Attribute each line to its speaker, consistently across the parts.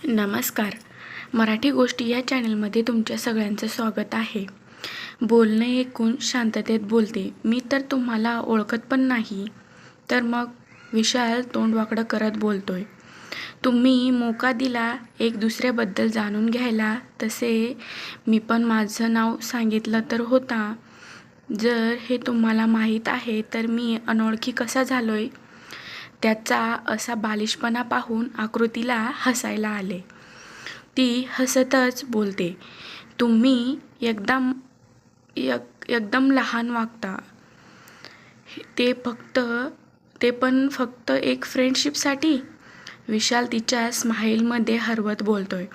Speaker 1: नमस्कार. मराठी गोष्टी या चॅनलमध्ये तुमच्या सगळ्यांचं स्वागत आहे. बोलणे ऐकून शांततेत बोलते. मी तर तुम्हाला ओळखत पण नाही, तर मग विशाल तोंड वाकडं करत बोलतोय. तुम्ही मोका दिला एक दुसऱ्याबद्दल जाणून घ्यायला, तसे मी पण माझं नाव सांगितलं तर होता. जर हे तुम्हाला माहीत आहे तर मी अनोळखी कसा झालोय. त्याचा असा बालिशपणा पाहून आकृतीला हसायला आले. ती हसतच बोलते, तुम्ही एकदम लहान वागता. ते पण फक्त एक फ्रेंडशिपसाठी. विशाल तिच्या स्माईलमध्ये हरवत बोलतोय,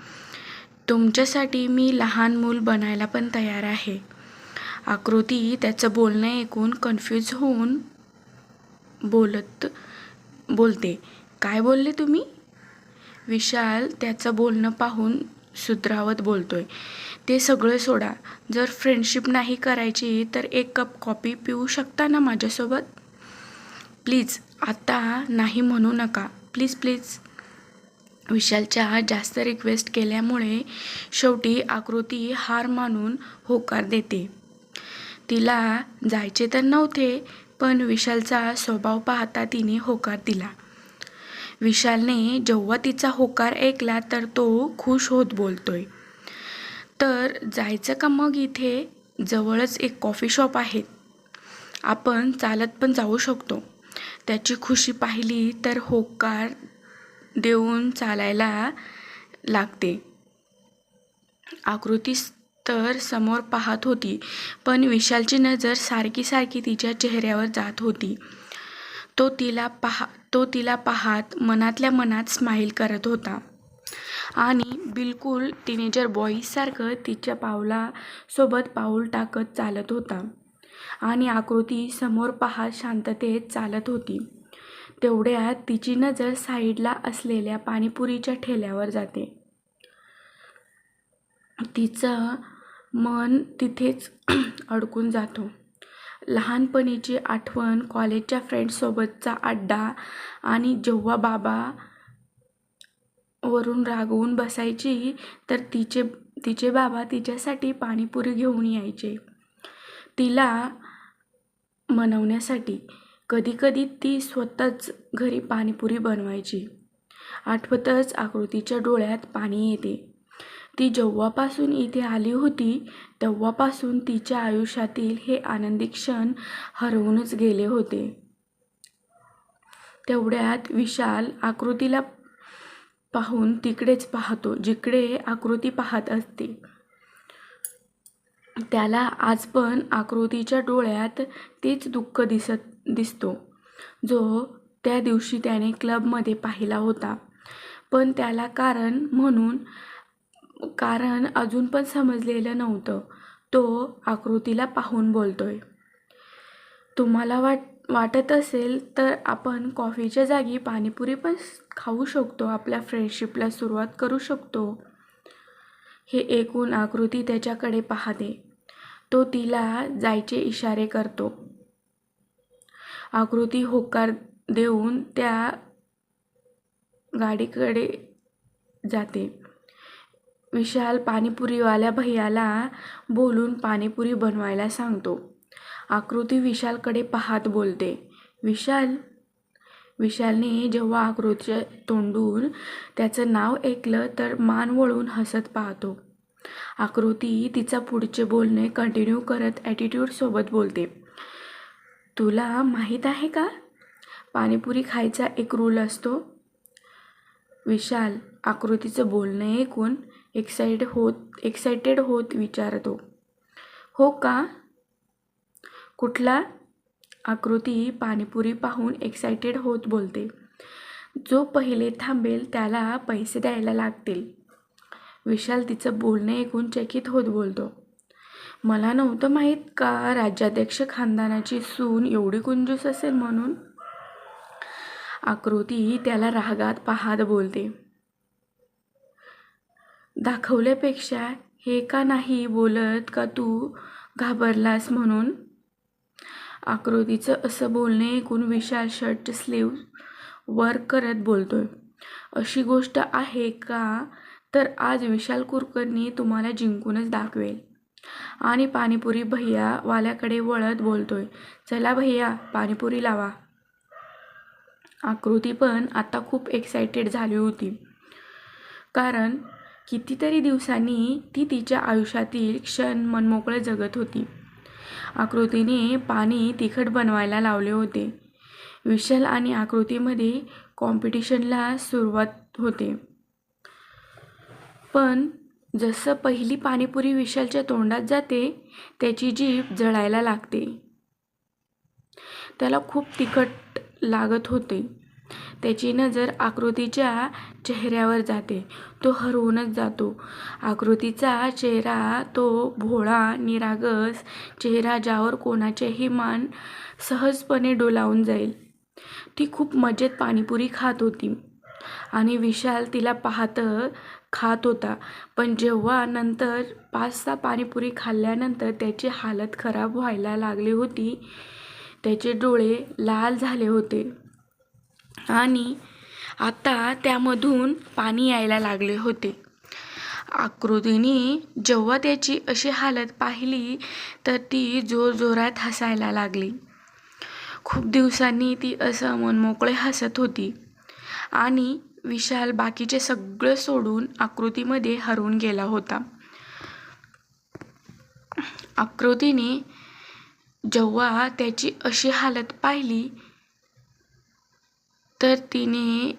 Speaker 1: तुमच्यासाठी मी लहान मूल बनायला पण तयार आहे. आकृती त्याचं बोलणं ऐकून कन्फ्यूज होऊन बोलते, काय बोलले तुम्ही? विशाल त्याचं बोलणं पाहून सुधरावत बोलतोय, ते सगळं सोडा. जर फ्रेंडशिप नाही करायची तर एक कप कॉफी पिऊ शकता ना माझ्यासोबत? प्लीज आता नाही म्हणू नका, प्लीज प्लीज. विशालच्या जास्त रिक्वेस्ट केल्यामुळे शेवटी आकृती हार मानून होकार देते. तिला जायचे तर नव्हते, पण विशालचा स्वभाव पाहता तिने होकार दिला. विशालने जेव्हा तिचा होकार ऐकला तर तो खुश होत बोलतोय, तर जायचं का मग? इथे जवळच एक कॉफी शॉप आहे, आपण चालत पण जाऊ शकतो. त्याची खुशी पाहिली तर होकार देऊन चालायला लागते. आकृती तर समोर पाहत होती, पण विशालची नजर सारखी तिच्या चेहऱ्यावर जात होती. तो तिला पाहत मनातल्या मनात स्माईल करत होता आणि बिलकुल टीनेजर बॉईजसारखं तिच्या पावलासोबत पाऊल टाकत चालत होता. आणि आकृती समोर पाहत शांततेत चालत होती. तेवढ्यात तिची नजर साईडला असलेल्या पाणीपुरीच्या ठेल्यावर जाते. तिचं मन तिथेच अडकून जातो. लहानपणीची आठवण, कॉलेजच्या फ्रेंड्ससोबतचा अड्डा आणि जेव्हा बाबा वरून रागवून बसायची तर तिचे बाबा तिच्यासाठी पाणीपुरी घेऊन यायचे, तिला मनवण्यासाठी. कधीकधी ती स्वतःच घरी पाणीपुरी बनवायची. आठवतच आकृतीच्या डोळ्यात पाणी येते. ती जेव्हापासून इथे आली होती तेव्हापासून तिच्या आयुष्यातील हे आनंदी क्षण हरवूनच गेले होते. तेवढ्यात विशाल आकृतीला पाहून तिकडेच पाहतो जिकडे आकृती पाहत असते. त्याला आज पण आकृतीच्या डोळ्यात तेच दुःख दिसतो जो त्या दिवशी त्याने क्लबमध्ये पाहिला होता. पण त्याला कारण अजून पण समजलेलं नव्हतं. तो आकृतीला पाहून बोलतोय, तुम्हाला वाटत असेल तर आपण कॉफीच्या जागी पाणीपुरी पण खाऊ शकतो, आपल्या फ्रेंडशिपला सुरुवात करू शकतो. हे ऐकून आकृती त्याच्याकडे पाहते. तो तिला जायचे इशारे करतो. आकृती होकार देऊन त्या गाडीकडे जाते. विशाल पाणीपुरीवाल्या भैयाला बोलून पाणीपुरी बनवायला सांगतो. आकृती विशालकडे पाहत बोलते, विशाल. विशालने जेव्हा आकृतीच्या तोंडून त्याचं नाव ऐकलं तर मान वळून हसत पाहतो. आकृती तिचा पुढचे बोलणे कंटिन्यू करत ॲटिट्यूडसोबत बोलते, तुला माहीत आहे का, पाणीपुरी खायचा एक रूल असतो? विशाल आकृतीचं बोलणं ऐकून एक्सायटेड होत विचारतो, हो का? कुठला? आकृती पाणीपुरी पाहून एक्सायटेड होत बोलते, जो पहिले थांबेल त्याला पैसे द्यायला लागतील. विशाल तिचं बोलणं ऐकून चकित होत बोलतो, मला नव्हतं माहीत का राज्याध्यक्ष खानदानाची सून एवढी कंजूस असेल म्हणून. आकृती त्याला रागात पाहत बोलते, दाखवल्यापेक्षा हे का नाही बोलत का तू घाबरलास म्हणून. आकृतीचं असं बोलणे ऐकून विशाल शर्ट स्लीव्ह वर करत बोलतोय, अशी गोष्ट आहे का? तर आज विशाल कुलकर्णी तुम्हाला जिंकूनच दाखवेल. आणि पाणीपुरी भैया वाल्याकडे वळत बोलतोय, चला भैया पाणीपुरी लावा. आकृती पण आता खूप एक्सायटेड झाली होती, कारण कितीतरी दिवसांनी ती तिच्या आयुष्यातील क्षण मनमोकळे जगत होती. आकृतीने पाणी तिखट बनवायला लावले होते. विशाल आणि आकृतीमध्ये कॉम्पिटिशनला सुरुवात होते. पण जसं पहिली पाणीपुरी विशालच्या तोंडात जाते, त्याची जीभ जळायला लागते. त्याला खूप तिखट लागत होते. त्याची नजर आकृतीच्या चेहऱ्यावर जाते. तो हरवूनच जातो. आकृतीचा चेहरा तो भोळा निरागस चेहरा ज्यावर कोणाचेही मान सहजपणे डोलावून जाईल. ती खूप मजेत पाणीपुरी खात होती आणि विशाल तिला पाहत खात होता. पण जेव्हा नंतर 5-6 पाणीपुरी खाल्ल्यानंतर त्याची हालत खराब व्हायला लागली होती, त्याचे डोळे लाल झाले होते आणि आता त्यामधून पाणी यायला लागले होते. आकृतीने जेव्हा त्याची अशी हालत पाहिली तर ती जोरजोरात हसायला लागली. खूप दिवसांनी ती असं मनमोकळे हसत होती आणि विशाल बाकीचे सगळं सोडून आकृतीमध्ये हरवून गेला होता. आकृतीने जेव्हा त्याची अशी हालत पाहिली तर तिने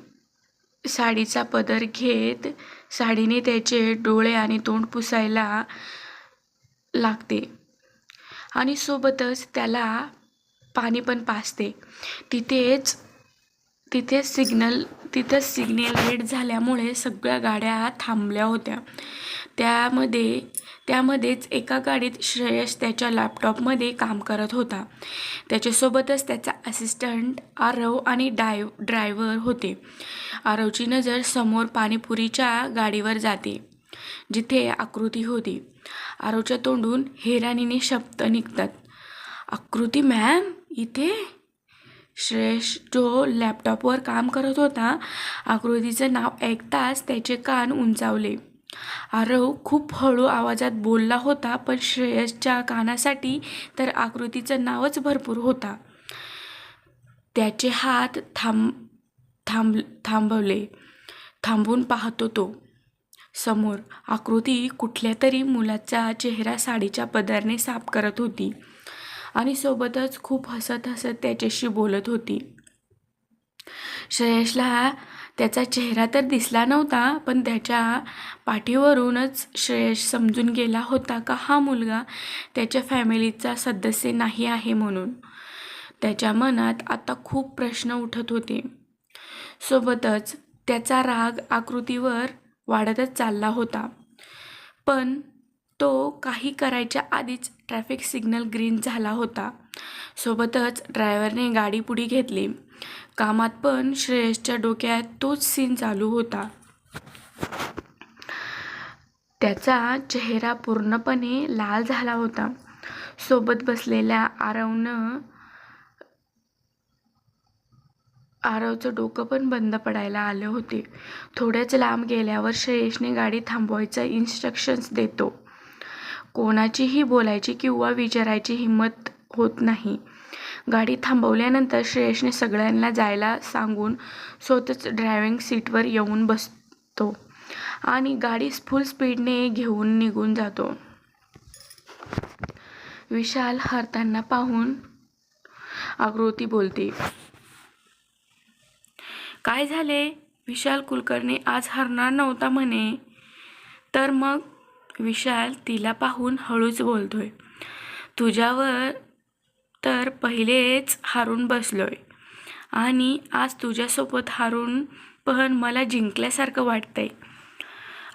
Speaker 1: साडीचा पदर घेत साडीने त्याचे डोळे आणि तोंड पुसायला लागते आणि सोबतच त्याला पाणी पण पाजते. तिथेच सिग्नल रेड झाल्यामुळे सगळ्या गाड्या थांबल्या होत्या. त्यामध्येच एका गाडीत श्रेयस त्याच्या लॅपटॉपमध्ये काम करत होता. त्याच्यासोबतच त्याचा असिस्टंट आरव आणि ड्रायव्हर होते. आरवची नजर समोर पाणीपुरीच्या गाडीवर जाते, जिथे आकृती होती. आरवच्या तोंडून हैराणीने शब्द निघतात, आकृती मॅम इथे? श्रेयस जो लॅपटॉपवर काम करत होता, आकृतीचं नाव ऐकताच त्याचे कान उंचावले. आरव खूप हळू आवाजात बोलला होता, पण श्रेयसच्या कानासाठी तर आकृतीचं नावच भरपूर होता. त्याचे हात थांबून पाहतो तो. समोर आकृती कुठल्या तरी मुलाचा चेहरा साडीच्या पदराने साफ करत होती आणि सोबतच खूप हसत त्याच्याशी बोलत होती. श्रेयसला त्याचा चेहरा तर दिसला नव्हता, पण त्याच्या पाठीवरूनच श्रेयस समजून गेला होता का हा मुलगा त्याच्या फॅमिलीचा सदस्य नाही आहे म्हणून. त्याच्या मनात आता खूप प्रश्न उठत होते. सोबतच त्याचा राग आकृतीवर वाढतच चालला होता. पण तो काही करायच्या आधीच ट्रॅफिक सिग्नल ग्रीन झाला होता. सोबतच ड्रायव्हरने गाडी पुढे घेतली. कामात पण श्रेयसच्या डोक्यात तोच सीन चालू होता. त्याचा चेहरा पूर्णपणे लाल झाला होता. सोबत बसलेल्या आरवचं डोकं पण बंद पडायला आले होते. थोड्याच लांब गेल्यावर श्रेयसने गाडी थांबवायचं इन्स्ट्रक्शन्स देतो. कोणाचीही बोलायची किंवा विचारायची हिंमत होत नाही. गाडी थांबवल्यानंतर श्रेयसने सगळ्यांना जायला सांगून स्वतःच ड्रायव्हिंग सीटवर येऊन बसतो आणि गाडी फुल स्पीडने घेऊन निघून जातो. विशाल हरताना पाहून आकृती बोलते, काय झाले? विशाल कुलकर्णी आज हरणार नव्हता म्हणे. तर मग? विशाल तिला पाहून हळूच बोलतोय, तुझ्यावर तर पहिलेच हारून बसलोय आणि आज तुझ्यासोबत हारून पण मला जिंकल्यासारखं वाटतंय.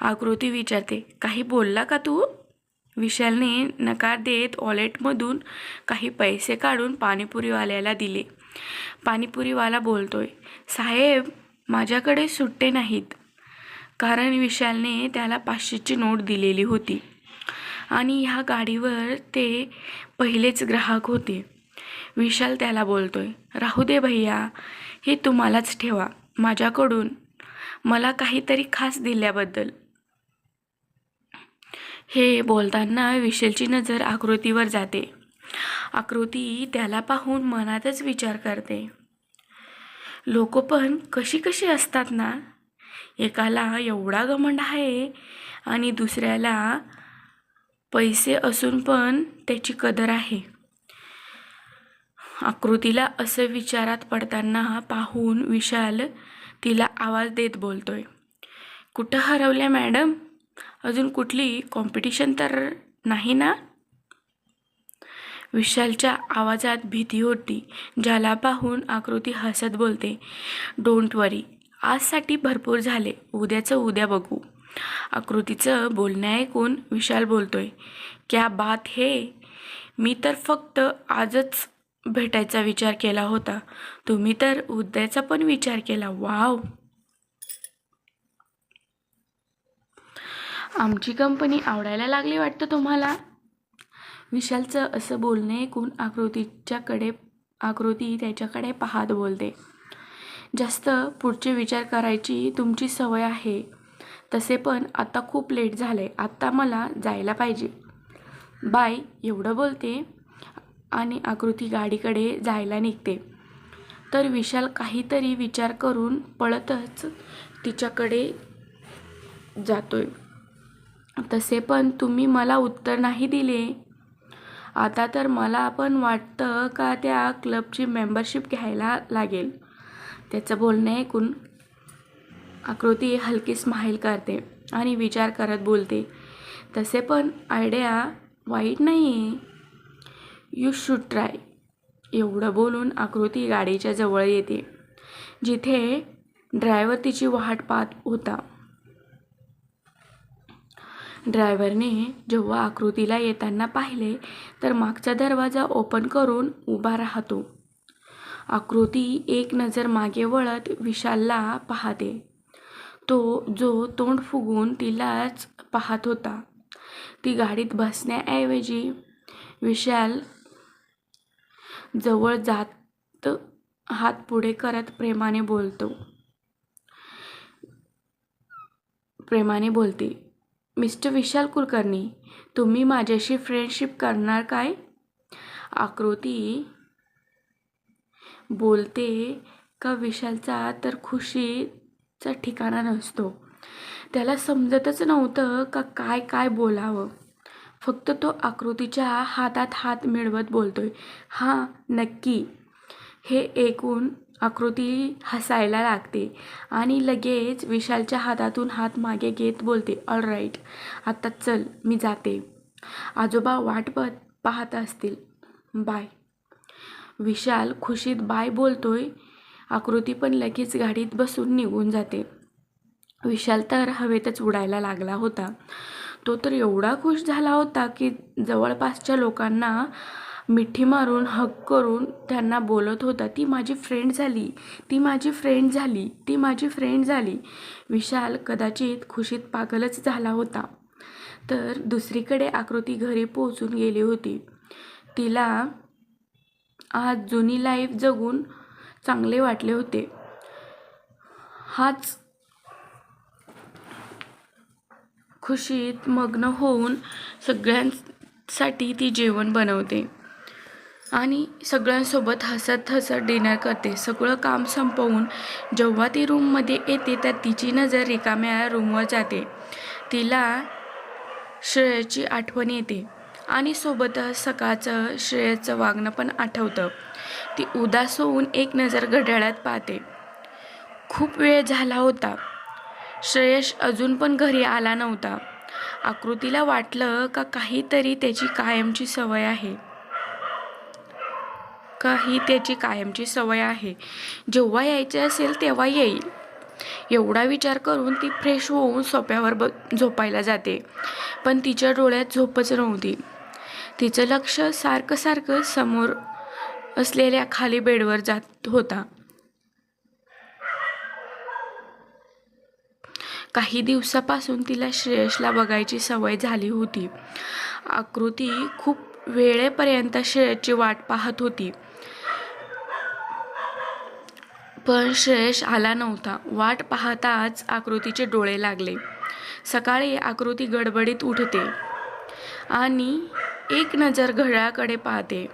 Speaker 1: आकृती विचारते, काही बोलला का तू? विशालने नकार देत वॉलेटमधून काही पैसे काढून पाणीपुरीवाल्याला दिले. पाणीपुरीवाला बोलतोय, साहेब माझ्याकडे सुट्टे नाहीत. कारण विशालने त्याला 500ची नोट दिलेली होती आणि ह्या गाडीवर ते पहिलेच ग्राहक होते. विशाल त्याला बोलतोय, राहू दे भैया, हे तुम्हालाच ठेवा. मला काहीतरी खास दिल्याबद्दल. हे बोलताना विशालची नजर आकृतीवर जाते. आकृती त्याला पाहून मनातच विचार करते, लोक पण कशी कशी असतात ना. एकाला एवढा घमंड आहे आणि दुसऱ्याला पैसे असून पण त्याची कदर आहे. आकृतीला असं विचारात पडताना पाहून विशाल तिला आवाज देत बोलतोय, कुठं हरवल्या मॅडम? अजून कुठली कॉम्पिटिशन तर नाही ना? विशालच्या आवाजात भीती होती, ज्याला पाहून आकृती हसत बोलते, डोंट वरी, आजसाठी भरपूर झाले, उद्याचं उद्या बघू. आकृतीचं बोलणं ऐकून विशाल बोलतोय, क्या बात है, मी तर फक्त आजच भेटायचा विचार केला होता, तुम्ही तर उद्याचा पण विचार केला, वाव. आमची कंपनी आवडायला लागली वाटतं तुम्हाला. विशालचं असं बोलणं ऐकून आकृती त्याच्याकडे पाहत बोलते, जास्त पुढचे विचार करायची तुमची सवय आहे. तसे पण आता खूप लेट झाले, आत्ता मला जायला पाहिजे, बाय. एवढं बोलते आणि आकृती गाडीकडे जायला निघते. तर विशाल काहीतरी विचार करून पळतच तिच्याकडे जातोय. तसे पण तुम्ही मला उत्तर नाही दिले. आता तर मला पण वाटतं का त्या क्लबची मेंबरशिप घ्यायला लागेल. त्याचं बोलणं ऐकून आकृती हलकी स्माईल करते आणि विचार करत बोलते, तसे पण आयडिया वाईट नाही आहे, यू शुड ट्राय. एवढं बोलून आकृती गाडीच्या जवळ येते, जिथे ड्रायव्हर तिची वाट पाहत होता. ड्रायव्हरने जेव्हा आकृतीला येताना पाहिले तर मागचा दरवाजा ओपन करून उभा राहतो. आकृती एक नजर मागे वळत विशालला पाहते. तो जो तोंड फुगवून तिलाच पाहत होता. ती गाडीत बसण्याऐवजी विशाल जवळ जात हात पुढे करत प्रेमाने बोलते, मिस्टर विशाल कुलकर्णी, तुम्ही माझ्याशी फ्रेंडशिप करणार काय? आकृती बोलते का विशालचा तर खुशीचा ठिकाणा नसतो. त्याला समजतच नव्हतं का काय बोलावं. फक्त तो आकृतीच्या हातात हात मिळवत बोलतोय, हां नक्की. हे ऐकून आकृती हसायला लागते आणि लगेच विशालच्या हातातून हात मागे घेत बोलते, ऑल राईट, आता चल मी जाते, आजोबा वाट पाहत असतील, बाय. विशाल खुशीत बाय बोलतोय. आकृती पण लगेच गाडीत बसून निघून जाते. विशाल तर हवेतच उडायला लागला होता. तो तर एवढा खुश झाला होता की जवळपासच्या लोकांना मिठी मारून हग करून त्यांना बोलत होता, ती माझी फ्रेंड झाली, ती माझी फ्रेंड झाली, ती माझी फ्रेंड झाली. विशाल कदाचित खुशीत पागलच झाला होता. तर दुसरीकडे आकृती घरी पोहोचून गेली होती. तिला आज जुनी लाईफ जगून चांगले वाटले होते. हाच खुशीत मग्न होऊन सगळ्यांसाठी ती जेवण बनवते आणि सगळ्यांसोबत हसत हसत डिनर करते. सगळं काम संपवून जेव्हा ती रूममध्ये येते तर तिची नजर रिकाम्या रूमवर जाते. तिला श्रेयसची आठवण येते आणि सोबतच सकाळचं श्रेयसचं वागणं पण आठवतं. ती उदास होऊन एक नजर घड्याळात पाहते. खूप वेळ झाला होता. श्रेयस अजून पण घरी आला नव्हता. आकृतीला वाटलं का काहीतरी त्याची कायमची सवय आहे. जेव्हा यायचे असेल तेव्हा येईल. एवढा विचार करून ती फ्रेश होऊन सोफ्यावर झोपायला जाते. पण तिच्या डोळ्यात झोपच नव्हती. तिचं लक्ष सारखं समोर असलेल्या खाली बेडवर जात होता. काही दिवसापासून तिला श्रेयसला बघायची सवय झाली होती. आकृती खूप वेळेपर्यंत श्रेयसची वाट पाहत होती. पण श्रेयश आला नव्हता. वाट पाहताच आकृतीचे डोळे लागले. सकाळी आकृती गडबडीत उठते आणि एक नजर घड्याळाकडे पाहते.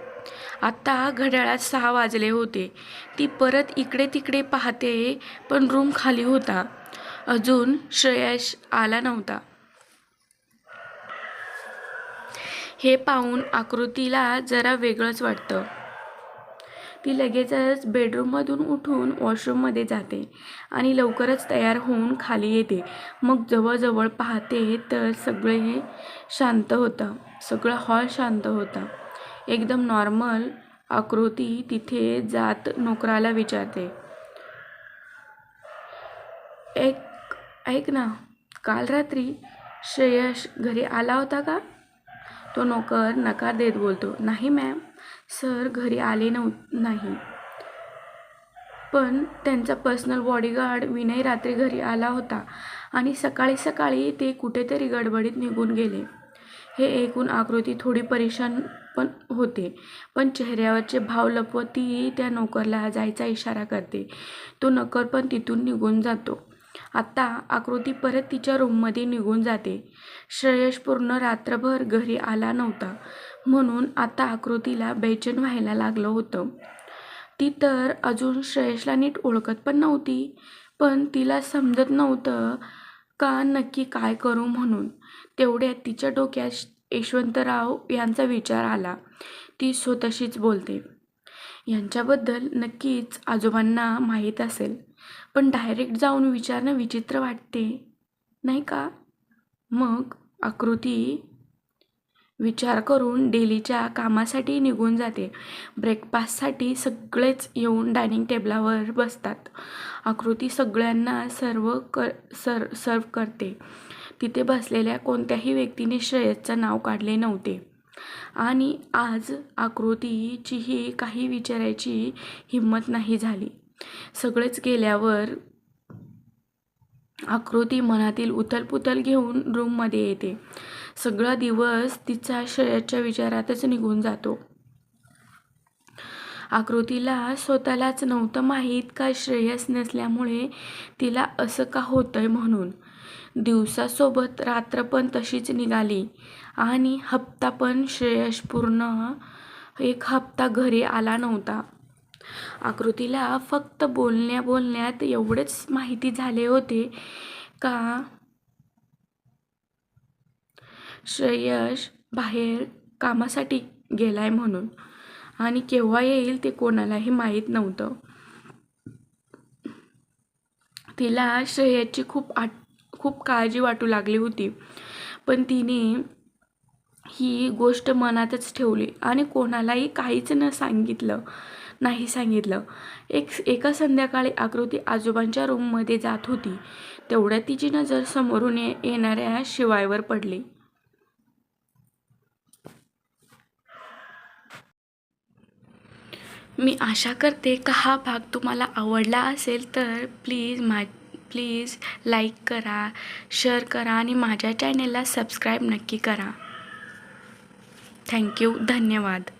Speaker 1: आत्ता घड्याळात 6 वाजले होते. ती परत इकडे तिकडे पाहते, पण रूम खाली होता. अजून श्रेयश आला नव्हता. हे पाहून आकृतीला जरा वेगळंच वाटतं. ती लगेचच बेडरूममधून उठून वॉशरूममध्ये जाते आणि लवकरच तयार होऊन खाली येते. मग जवळजवळ पाहते तर सगळे शांत होतं. सगळं हॉल शांत होता. एकदम नॉर्मल. आकृती तिथे जात नोकराला विचारते, ऐक ना, काल रात्री श्रेयश घरी आला होता का? तो नोकर नकार देत बोलतो, नाही मॅम, सर घरी आले नाही. पण त्यांचा पर्सनल बॉडीगार्ड विनय रात्री घरी आला होता आणि सकाळी सकाळी ते कुठेतरी गडबडीत निघून गेले. हे ऐकून आकृती थोडी परेशान पण होते, पण चेहऱ्यावरचे भाव लपवत ती त्या नोकरला जायचा इशारा करते. तो नोकर पण तिथून निघून जातो. आता आकृती परत तिच्या रूममध्ये निघून जाते. श्रेयश पूर्ण रात्रभर घरी आला नव्हता म्हणून आता आकृतीला बेचैन व्हायला लागलं होतं. ती तर अजून श्रेयशला नीट ओळखत पण नव्हती, पण तिला समजत नव्हतं का नक्की काय करू म्हणून. तेवढ्यात तिच्या डोक्यात यशवंतराव यांचा विचार आला. ती स्वतःशीच बोलते, यांच्याबद्दल नक्कीच आजोबांना माहीत असेल, पण डायरेक्ट जाऊन विचारणं विचित्र वाटते, नाही का? मग आकृती विचार करून डेलीच्या कामासाठी निघून जाते. ब्रेकफास्टसाठी सगळेच येऊन डायनिंग टेबलावर बसतात. आकृती सगळ्यांना सर्व करते. तिथे बसलेल्या कोणत्याही व्यक्तीने श्रेयसचं नाव काढले नव्हते आणि आज आकृतीचीही काही विचारायची हिंमत नाही झाली. सगळेच गेल्यावर आकृती मनातील उथलपुथल घेऊन रूममध्ये येते. सगळा दिवस तिचा श्रेयसच्या विचारातच निघून जातो. आकृतीला स्वतःलाच नव्हतं माहीत का श्रेयस नसल्यामुळे तिला असं का होतंय म्हणून. दिवसासोबत रात्र पण तशीच निघाली आणि हप्ता पण श्रेयस पूर्ण 1 हप्ता घरी आला नव्हता. आकृतीला फक्त बोलण्यात एवढेच माहिती झाले होते का श्रेयस बाहेर कामासाठी गेलाय म्हणून, आणि केव्हा येईल ते कोणालाही माहीत नव्हतं. तिला श्रेयसची खूप काळजी वाटू लागली होती, पण तिने ही गोष्ट मनातच ठेवली आणि कोणालाही काहीच नाही सांगितलं. एका संध्याकाळी आकृती आजोबांच्या रूममध्ये जात होती. तेवढ्यात तिची नजर समोरून येणाऱ्या शिवायवर पडली. मी आशा करते का हा भाग तुम्हाला आवडला असेल तर प्लीज लाईक करा, शेअर करा आणि माझ्या चॅनेलला सबस्क्राईब नक्की करा. थँक्यू. धन्यवाद.